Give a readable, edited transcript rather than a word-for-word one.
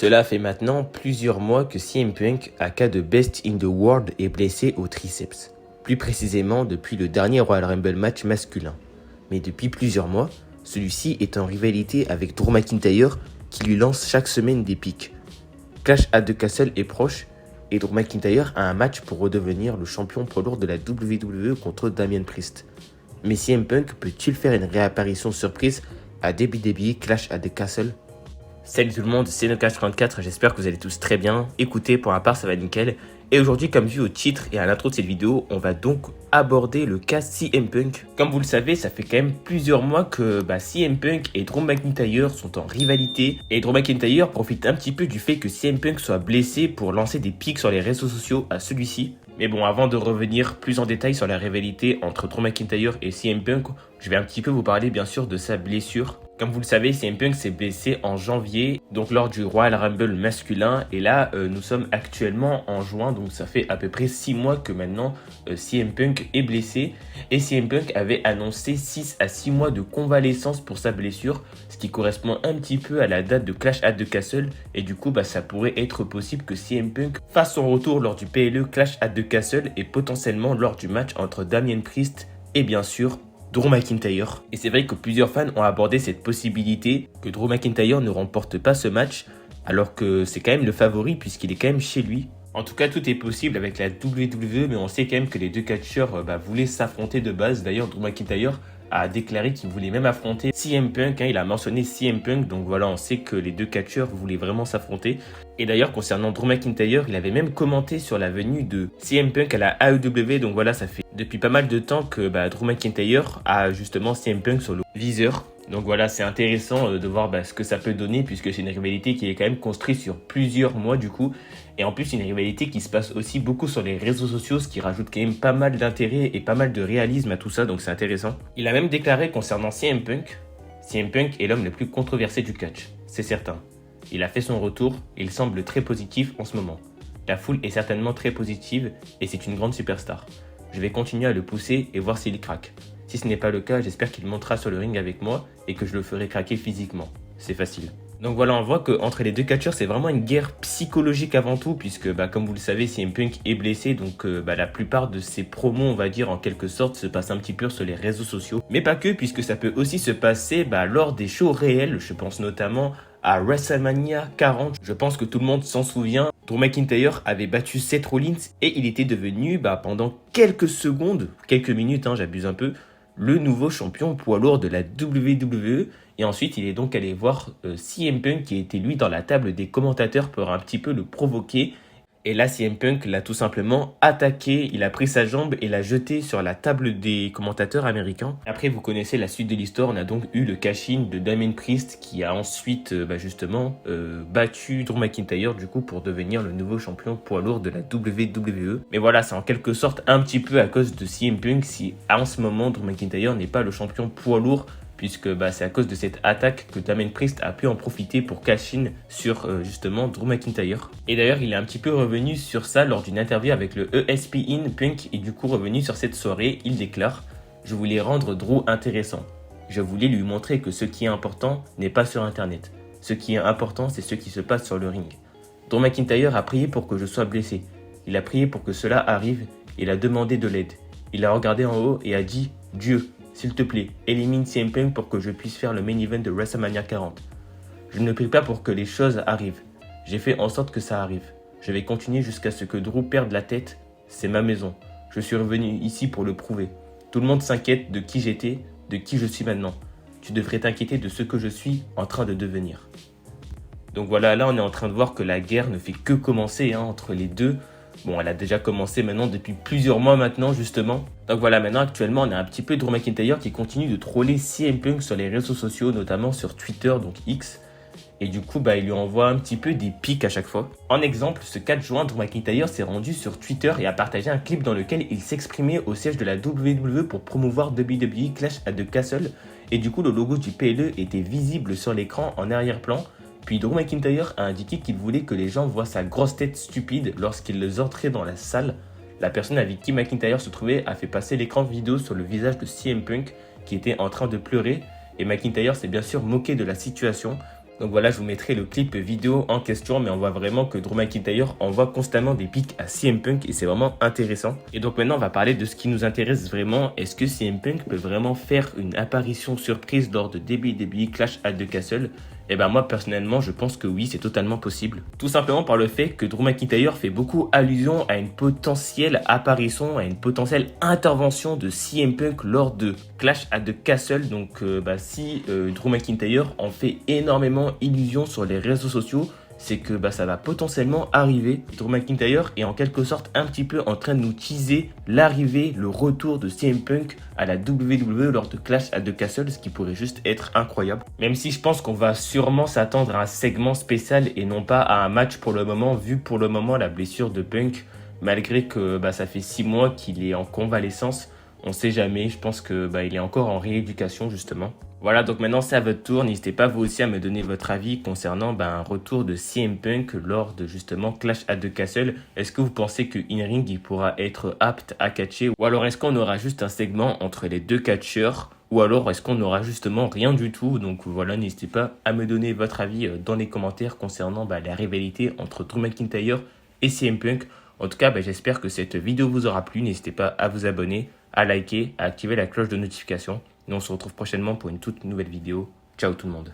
Cela fait maintenant plusieurs mois que CM Punk, aka The Best in the World, est blessé au triceps. Plus précisément depuis le dernier Royal Rumble match masculin. Mais depuis plusieurs mois, celui-ci est en rivalité avec Drew McIntyre qui lui lance chaque semaine des pics. Clash at the Castle est proche et Drew McIntyre a un match pour redevenir le champion poids lourd de la WWE contre Damien Priest. Mais CM Punk peut-il faire une réapparition surprise à WWE Clash at the Castle? Salut tout le monde, c'est NoCash34, j'espère que vous allez tous très bien. Écoutez, pour ma part ça va nickel. Et aujourd'hui, comme vu au titre et à l'intro de cette vidéo, on va donc aborder le cas CM Punk. Comme vous le savez, ça fait quand même plusieurs mois que CM Punk et Drew McIntyre sont en rivalité. Et Drew McIntyre profite un petit peu du fait que CM Punk soit blessé pour lancer des pics sur les réseaux sociaux à celui-ci. Mais bon, avant de revenir plus en détail sur la rivalité entre Drew McIntyre et CM Punk, je vais un petit peu vous parler bien sûr de sa blessure. Comme vous le savez, CM Punk s'est blessé en janvier, donc lors du Royal Rumble masculin. Et là, nous sommes actuellement en juin, donc ça fait à peu près 6 mois que maintenant CM Punk est blessé. Et CM Punk avait annoncé 6 à 6 mois de convalescence pour sa blessure, ce qui correspond un petit peu à la date de Clash at the Castle. Et du coup, ça pourrait être possible que CM Punk fasse son retour lors du PLE Clash at the Castle et potentiellement lors du match entre Damien Priest et bien sûr Drew McIntyre. Et c'est vrai que plusieurs fans ont abordé cette possibilité que Drew McIntyre ne remporte pas ce match, alors que c'est quand même le favori puisqu'il est quand même chez lui. En tout cas, tout est possible avec la WWE, mais on sait quand même que les deux catcheurs voulaient s'affronter de base. D'ailleurs, Drew McIntyre a déclaré qu'il voulait même affronter CM Punk, il a mentionné CM Punk, donc voilà, on sait que les deux catcheurs voulaient vraiment s'affronter. Et d'ailleurs, concernant Drew McIntyre, il avait même commenté sur la venue de CM Punk à la AEW, donc voilà, ça fait depuis pas mal de temps que Drew McIntyre a justement CM Punk sur le viseur. Donc voilà, c'est intéressant de voir ce que ça peut donner, puisque c'est une rivalité qui est quand même construite sur plusieurs mois du coup. Et en plus, une rivalité qui se passe aussi beaucoup sur les réseaux sociaux, ce qui rajoute quand même pas mal d'intérêt et pas mal de réalisme à tout ça, donc c'est intéressant. Il a même déclaré concernant CM Punk est l'homme le plus controversé du catch, c'est certain. Il a fait son retour et il semble très positif en ce moment. La foule est certainement très positive et c'est une grande superstar. Je vais continuer à le pousser et voir s'il craque. Si ce n'est pas le cas, j'espère qu'il montera sur le ring avec moi et que je le ferai craquer physiquement. C'est facile. Donc voilà, on voit qu'entre les deux catcheurs, c'est vraiment une guerre psychologique avant tout, puisque comme vous le savez, CM Punk est blessé, donc la plupart de ses promos, on va dire en quelque sorte, se passent un petit peu sur les réseaux sociaux. Mais pas que, puisque ça peut aussi se passer lors des shows réels, je pense notamment à WrestleMania 40. Je pense que tout le monde s'en souvient. Drew McIntyre avait battu Seth Rollins et il était devenu pendant quelques secondes, quelques minutes, j'abuse un peu, le nouveau champion poids lourd de la WWE. Et ensuite, il est donc allé voir CM Punk qui était lui dans la table des commentateurs pour un petit peu le provoquer. Et là, CM Punk l'a tout simplement attaqué, il a pris sa jambe et l'a jeté sur la table des commentateurs américains. Après, vous connaissez la suite de l'histoire, on a donc eu le cash-in de Damien Priest qui a ensuite battu Drew McIntyre du coup pour devenir le nouveau champion poids lourd de la WWE. Mais voilà, c'est en quelque sorte un petit peu à cause de CM Punk si en ce moment Drew McIntyre n'est pas le champion poids lourd, puisque c'est à cause de cette attaque que Damien Priest a pu en profiter pour cash-in sur justement Drew McIntyre. Et d'ailleurs, il est un petit peu revenu sur ça lors d'une interview avec le ESPN. Punk est du coup revenu sur cette soirée. Il déclare « Je voulais rendre Drew intéressant. Je voulais lui montrer que ce qui est important n'est pas sur Internet. Ce qui est important, c'est ce qui se passe sur le ring. Drew McIntyre a prié pour que je sois blessé. Il a prié pour que cela arrive. Il a demandé de l'aide. Il a regardé en haut et a dit « Dieu, s'il te plaît, élimine CM Punk pour que je puisse faire le main event de WrestleMania 40. Je ne prie pas pour que les choses arrivent. J'ai fait en sorte que ça arrive. Je vais continuer jusqu'à ce que Drew perde la tête. C'est ma maison. Je suis revenu ici pour le prouver. Tout le monde s'inquiète de qui j'étais, de qui je suis maintenant. Tu devrais t'inquiéter de ce que je suis en train de devenir. » Donc voilà, là on est en train de voir que la guerre ne fait que commencer entre les deux. Bon, elle a déjà commencé maintenant depuis plusieurs mois maintenant, justement. Donc voilà, maintenant, actuellement, on a un petit peu Drew McIntyre qui continue de troller CM Punk sur les réseaux sociaux, notamment sur Twitter, donc X. Et du coup, il lui envoie un petit peu des pics à chaque fois. En exemple, ce 4 juin, Drew McIntyre s'est rendu sur Twitter et a partagé un clip dans lequel il s'exprimait au siège de la WWE pour promouvoir WWE Clash at the Castle. Et du coup, le logo du PLE était visible sur l'écran en arrière-plan. Puis Drew McIntyre a indiqué qu'il voulait que les gens voient sa grosse tête stupide lorsqu'ils entraient dans la salle. La personne avec qui McIntyre se trouvait a fait passer l'écran vidéo sur le visage de CM Punk qui était en train de pleurer. Et McIntyre s'est bien sûr moqué de la situation. Donc voilà, je vous mettrai le clip vidéo en question, mais on voit vraiment que Drew McIntyre envoie constamment des pics à CM Punk et c'est vraiment intéressant. Et donc maintenant, on va parler de ce qui nous intéresse vraiment. Est-ce que CM Punk peut vraiment faire une apparition surprise lors de WWE Clash at the Castle? Eh ben moi personnellement je pense que oui, c'est totalement possible. Tout simplement par le fait que Drew McIntyre fait beaucoup allusion à une potentielle apparition, à une potentielle intervention de CM Punk lors de Clash at the Castle. Donc si Drew McIntyre en fait énormément illusion sur les réseaux sociaux, c'est que ça va potentiellement arriver. Drew McIntyre est en quelque sorte un petit peu en train de nous teaser l'arrivée, le retour de CM Punk à la WWE lors de Clash at the Castle, ce qui pourrait juste être incroyable. Même si je pense qu'on va sûrement s'attendre à un segment spécial et non pas à un match pour le moment, vu pour le moment la blessure de Punk, malgré que ça fait 6 mois qu'il est en convalescence. On sait jamais, je pense que il est encore en rééducation justement. Voilà, donc maintenant c'est à votre tour. N'hésitez pas vous aussi à me donner votre avis concernant un retour de CM Punk lors de justement Clash at the Castle. Est-ce que vous pensez que in-ring il pourra être apte à catcher, ou alors est-ce qu'on aura juste un segment entre les deux catcheurs, ou alors est-ce qu'on n'aura justement rien du tout? Donc voilà, n'hésitez pas à me donner votre avis dans les commentaires concernant la rivalité entre Drew McIntyre et CM Punk. En tout cas, j'espère que cette vidéo vous aura plu. N'hésitez pas à vous abonner, à liker, à activer la cloche de notification. Et on se retrouve prochainement pour une toute nouvelle vidéo. Ciao tout le monde.